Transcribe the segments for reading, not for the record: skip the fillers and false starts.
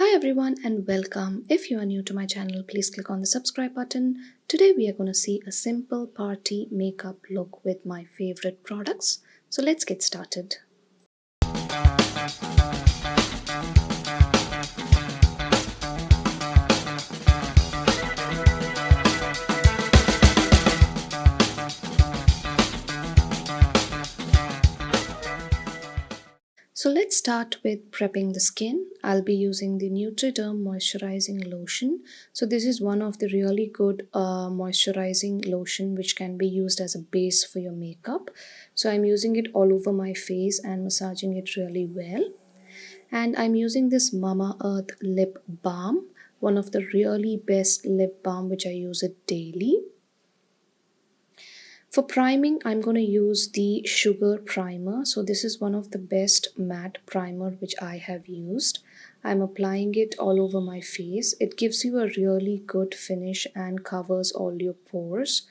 Hi everyone and welcome. If you are new to my channel, please click on the subscribe button. Today we are going to see a simple party makeup look with my favorite products. So let's get started. So let's start with prepping the skin. I'll be using the Neutriderm Moisturizing Lotion. So this is one of the really good moisturizing lotion which can be used as a base for your makeup. So I'm using it all over my face and massaging it really well. And I'm using this Mamaearth lip balm, one of the really best lip balm which I use it daily. For priming, I'm going to use the Sugar Primer. So this is one of the best matte primer which I have used. I'm applying it all over my face. It gives you a really good finish and covers all your pores.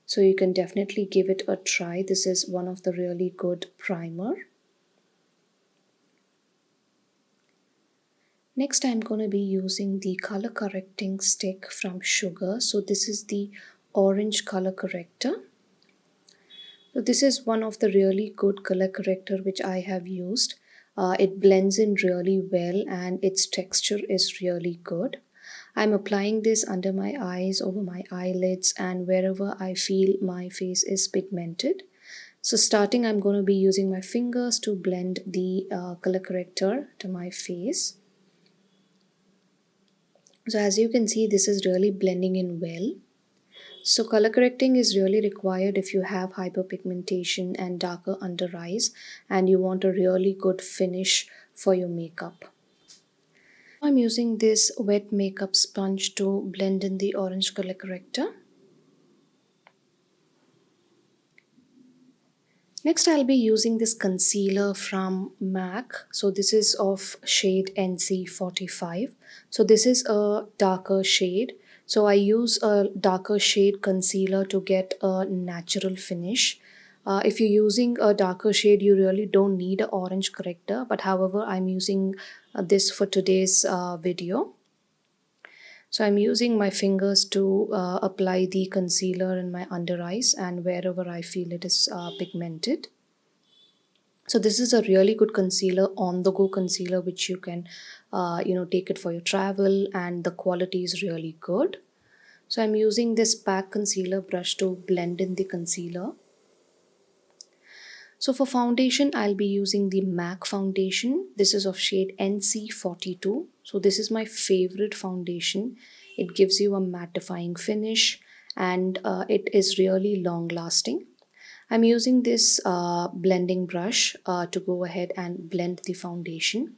So you can definitely give it a try. This is one of the really good primer. Next, I'm going to be using the color correcting stick from Sugar. So this is the orange color corrector. So this is one of the really good color corrector which I have used. It blends in really well and its texture is really good. I'm applying this under my eyes, over my eyelids, and wherever I feel my face is pigmented. So starting, I'm going to be using my fingers to blend the color corrector to my face. So as you can see, this is really blending in well. So color correcting is really required if you have hyperpigmentation and darker under eyes and you want a really good finish for your makeup. I'm using this wet makeup sponge to blend in the orange color corrector. Next, I'll be using this concealer from MAC. So this is of shade NC45. So this is a darker shade. So I use a darker shade concealer to get a natural finish. If you're using a darker shade, you really don't need an orange corrector. But however, I'm using this for today's video. So I'm using my fingers to apply the concealer in my under eyes and wherever I feel it is pigmented. So this is a really good concealer, on-the-go concealer, which you can, take it for your travel, and the quality is really good. So I'm using this pack concealer brush to blend in the concealer. So for foundation, I'll be using the MAC foundation. This is of shade NC42. So this is my favorite foundation. It gives you a mattifying finish and it is really long lasting. I'm using this blending brush to go ahead and blend the foundation.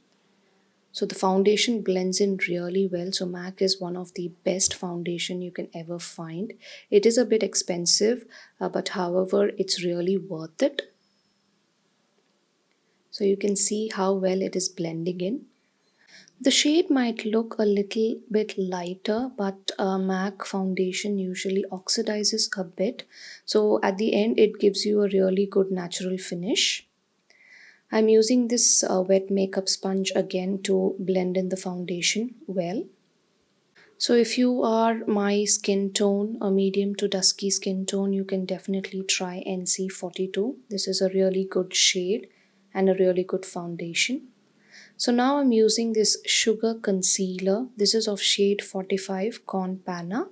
So the foundation blends in really well. So MAC is one of the best foundation you can ever find. It is a bit expensive, but however, it's really worth it. So you can see how well it is blending in. The shade might look a little bit lighter, but MAC foundation usually oxidizes a bit. So at the end, it gives you a really good natural finish. I'm using this wet makeup sponge again to blend in the foundation well. So if you are my skin tone, a medium to dusky skin tone, you can definitely try NC42. This is a really good shade and a really good foundation. So now I'm using this Sugar Concealer. This is of shade 45 Con Panna.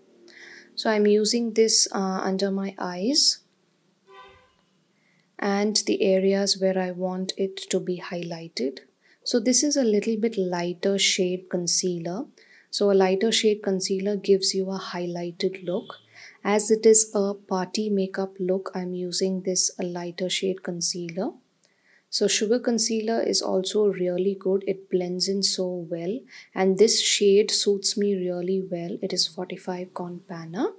So I'm using this under my eyes and the areas where I want it to be highlighted. So this is a little bit lighter shade concealer. So a lighter shade concealer gives you a highlighted look. As it is a party makeup look, I'm using this lighter shade concealer. So Sugar Concealer is also really good. It blends in so well and this shade suits me really well. It is 45 Con Panna.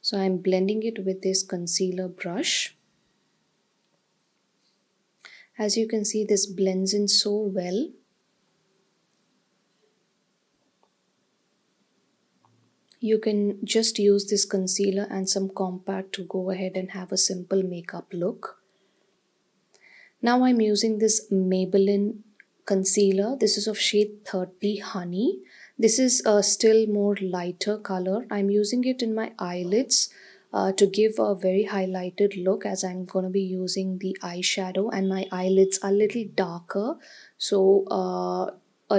So I'm blending it with this concealer brush. As you can see, this blends in so well. You can just use this concealer and some compact to go ahead and have a simple makeup look. Now I'm using this Maybelline concealer. This is of shade 30 Honey. This is a still more lighter color. I'm using it in my eyelids to give a very highlighted look, as I'm going to be using the eyeshadow and my eyelids are a little darker. So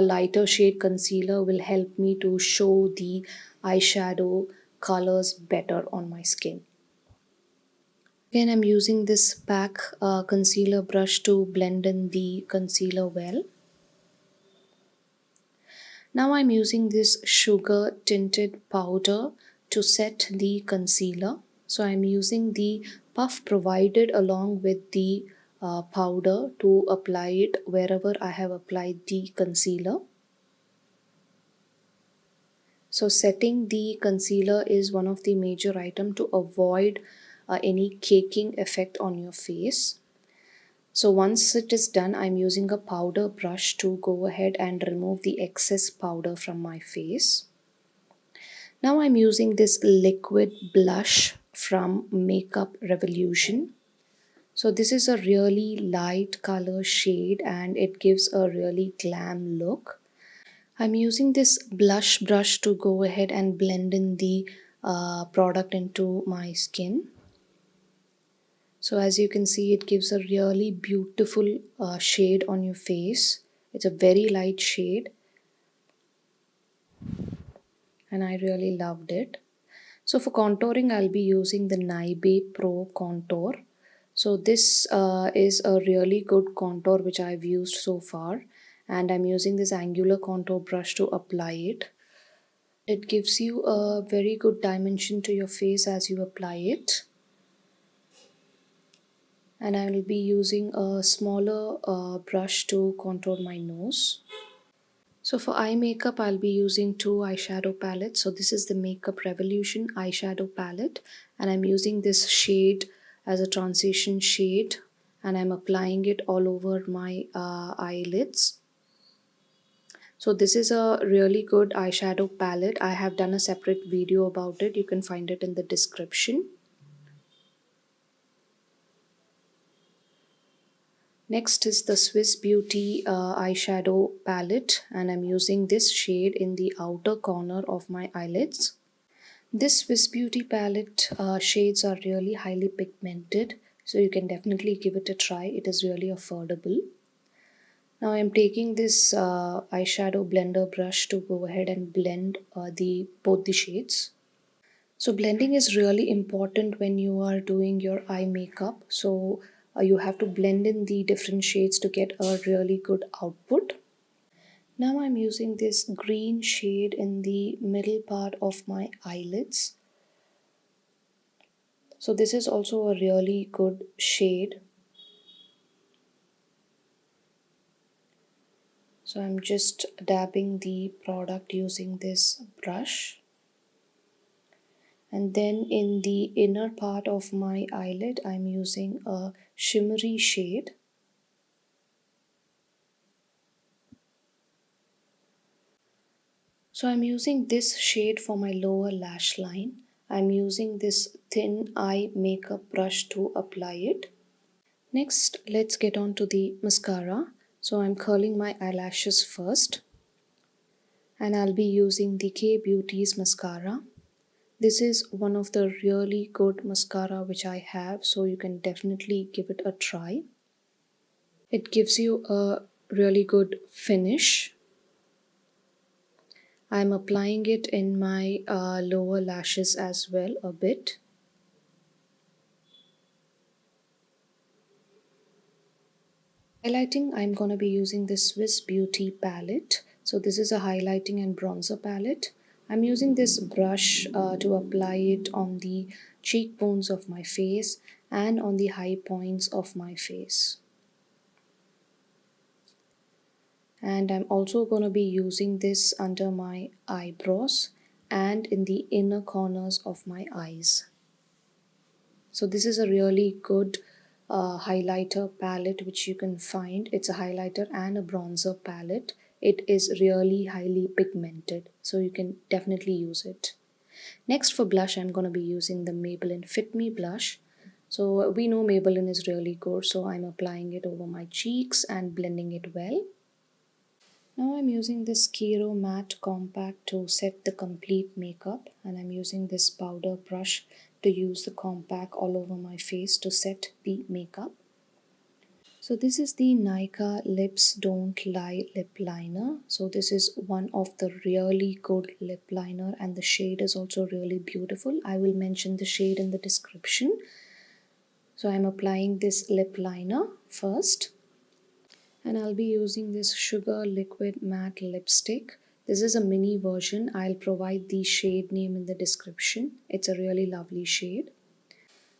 a lighter shade concealer will help me to show the eyeshadow colors better on my skin. Again, I'm using this PAC concealer brush to blend in the concealer well. Now I'm using this sugar tinted powder to set the concealer. So I'm using the puff provided along with the powder to apply it wherever I have applied the concealer. So setting the concealer is one of the major items to avoid any caking effect on your face. So once it is done, I'm using a powder brush to go ahead and remove the excess powder from my face. Now I'm using this liquid blush from Makeup Revolution. So this is a really light color shade and it gives a really glam look. I'm using this blush brush to go ahead and blend in the product into my skin. So as you can see, it gives a really beautiful shade on your face. It's a very light shade and I really loved it. So for contouring, I'll be using the Naibe Pro Contour. So this is a really good contour which I've used so far, and I'm using this angular contour brush to apply it. It gives you a very good dimension to your face as you apply it. And I will be using a smaller brush to contour my nose. So for eye makeup, I'll be using two eyeshadow palettes. So this is the Makeup Revolution eyeshadow palette, and I'm using this shade as a transition shade, and I'm applying it all over my eyelids. So this is a really good eyeshadow palette. I have done a separate video about it. You can find it in the description. Next is the Swiss Beauty eyeshadow palette, and I'm using this shade in the outer corner of my eyelids. This Swiss Beauty palette shades are really highly pigmented, so you can definitely give it a try. It is really affordable. Now I'm taking this eyeshadow blender brush to go ahead and blend both the shades. So blending is really important when you are doing your eye makeup. So you have to blend in the different shades to get a really good output. Now I'm using this green shade in the middle part of my eyelids. So this is also a really good shade. So I'm just dabbing the product using this brush. And then in the inner part of my eyelid, I'm using a shimmery shade. So I'm using this shade for my lower lash line. I'm using this thin eye makeup brush to apply it. Next, let's get on to the mascara. So I'm curling my eyelashes first. And I'll be using the K Beauty's mascara. This is one of the really good mascara which I have, so you can definitely give it a try. It gives you a really good finish. I'm applying it in my lower lashes as well a bit. Highlighting, I'm going to be using the Swiss Beauty palette. So this is a highlighting and bronzer palette. I'm using this brush to apply it on the cheekbones of my face and on the high points of my face. And I'm also going to be using this under my eyebrows and in the inner corners of my eyes. So this is a really good highlighter palette which you can find. It's a highlighter and a bronzer palette. It is really highly pigmented, so you can definitely use it. Next for blush, I'm going to be using the Maybelline Fit Me blush. So we know Maybelline is really good, so I'm applying it over my cheeks and blending it well. Now I'm using this Kiro Matte Compact to set the complete makeup, and I'm using this powder brush to use the compact all over my face to set the makeup. So this is the Nykaa Lips Don't Lie lip liner. So this is one of the really good lip liner, and the shade is also really beautiful. I will mention the shade in the description. So I'm applying this lip liner first, and I'll be using this Sugar Liquid Matte Lipstick. This is a mini version. I'll provide the shade name in the description. It's a really lovely shade.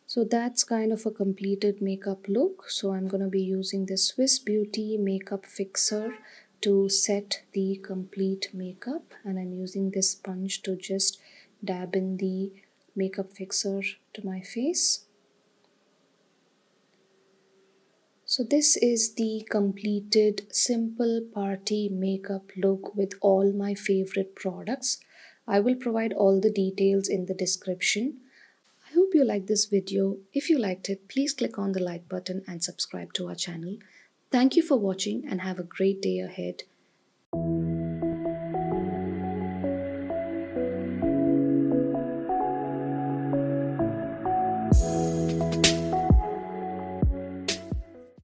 So that's kind of a completed makeup look. So I'm going to be using the Swiss Beauty Makeup Fixer to set the complete makeup, and I'm using this sponge to just dab in the makeup fixer to my face. So this is the completed simple party makeup look with all my favorite products. I will provide all the details in the description. I hope you liked this video. If you liked it, please click on the like button and subscribe to our channel. Thank you for watching and have a great day ahead.